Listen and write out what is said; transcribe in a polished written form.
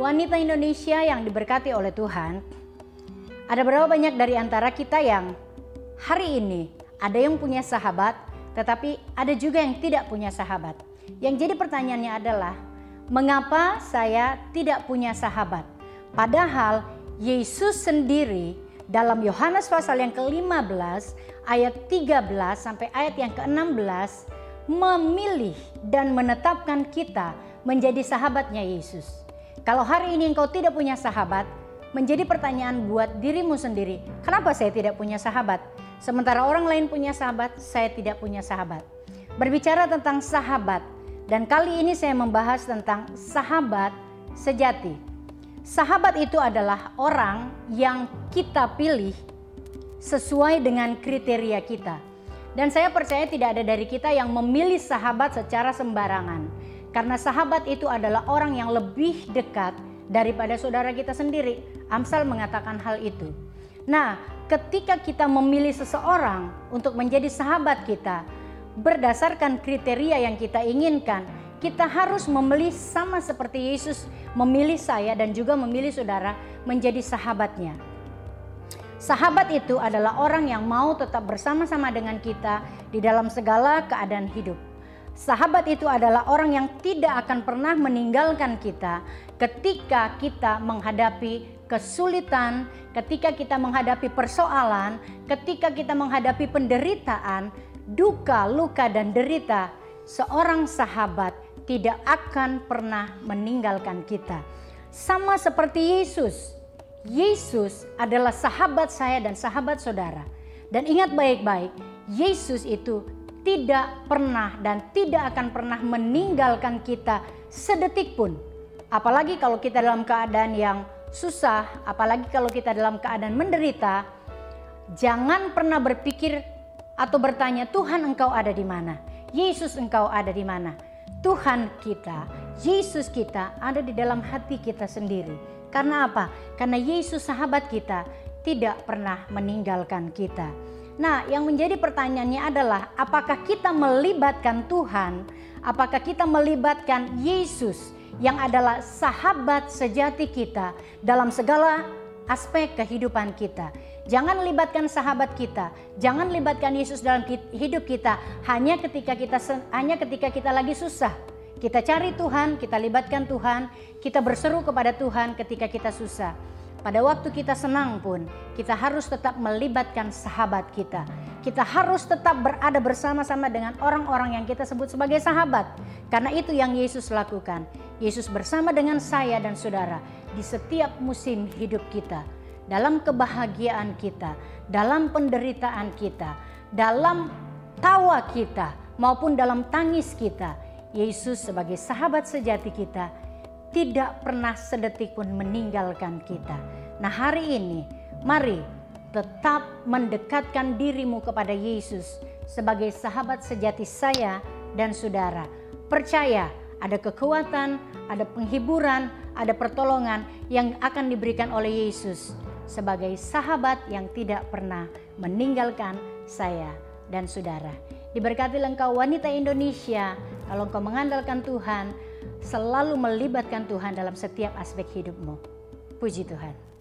wanita Indonesia yang diberkati oleh Tuhan, ada berapa banyak dari antara kita yang hari ini ada yang punya sahabat, tetapi ada juga yang tidak punya sahabat. Yang jadi pertanyaannya adalah, mengapa saya tidak punya sahabat? Padahal Yesus sendiri dalam Yohanes pasal yang ke-15 ayat 13 sampai ayat yang ke-16 memilih dan menetapkan kita menjadi sahabatnya Yesus. Kalau hari ini engkau tidak punya sahabat, menjadi pertanyaan buat dirimu sendiri, kenapa saya tidak punya sahabat? Sementara orang lain punya sahabat, saya tidak punya sahabat. Berbicara tentang sahabat, dan kali ini saya membahas tentang sahabat sejati. Sahabat itu adalah orang yang kita pilih sesuai dengan kriteria kita. Dan saya percaya tidak ada dari kita yang memilih sahabat secara sembarangan. Karena sahabat itu adalah orang yang lebih dekat daripada saudara kita sendiri. Amsal mengatakan hal itu. Nah, ketika kita memilih seseorang untuk menjadi sahabat kita, berdasarkan kriteria yang kita inginkan, kita harus memilih sama seperti Yesus memilih saya dan juga memilih saudara menjadi sahabatnya. Sahabat itu adalah orang yang mau tetap bersama-sama dengan kita di dalam segala keadaan hidup. Sahabat itu adalah orang yang tidak akan pernah meninggalkan kita ketika kita menghadapi kesulitan, ketika kita menghadapi persoalan, ketika kita menghadapi penderitaan, duka, luka, dan derita. Seorang sahabat tidak akan pernah meninggalkan kita. Sama seperti Yesus. Yesus adalah sahabat saya dan sahabat saudara. Dan ingat baik-baik, Yesus itu tidak pernah dan tidak akan pernah meninggalkan kita sedetik pun. Apalagi kalau kita dalam keadaan yang susah, apalagi kalau kita dalam keadaan menderita, jangan pernah berpikir atau bertanya, Tuhan engkau ada di mana? Yesus engkau ada di mana? Tuhan kita, Yesus kita ada di dalam hati kita sendiri. Karena apa? Karena Yesus sahabat kita tidak pernah meninggalkan kita. Nah, yang menjadi pertanyaannya adalah, apakah kita melibatkan Tuhan? Apakah kita melibatkan Yesus yang adalah sahabat sejati kita dalam segala aspek kehidupan kita? Jangan libatkan sahabat kita, jangan libatkan Yesus dalam hidup kita hanya ketika kita lagi susah. Kita cari Tuhan, kita libatkan Tuhan, kita berseru kepada Tuhan ketika kita susah. Pada waktu kita senang pun, kita harus tetap melibatkan sahabat kita. Kita harus tetap berada bersama-sama dengan orang-orang yang kita sebut sebagai sahabat. Karena itu yang Yesus lakukan. Yesus bersama dengan saya dan saudara di setiap musim hidup kita. Dalam kebahagiaan kita, dalam penderitaan kita, dalam tawa kita, maupun dalam tangis kita. Yesus sebagai sahabat sejati kita tidak pernah sedetik pun meninggalkan kita. Nah, hari ini mari tetap mendekatkan dirimu kepada Yesus sebagai sahabat sejati saya dan saudara. Percaya ada kekuatan, ada penghiburan, ada pertolongan yang akan diberikan oleh Yesus sebagai sahabat yang tidak pernah meninggalkan saya dan saudara. Diberkatilah engkau wanita Indonesia, kalau engkau mengandalkan Tuhan, selalu melibatkan Tuhan dalam setiap aspek hidupmu. Puji Tuhan.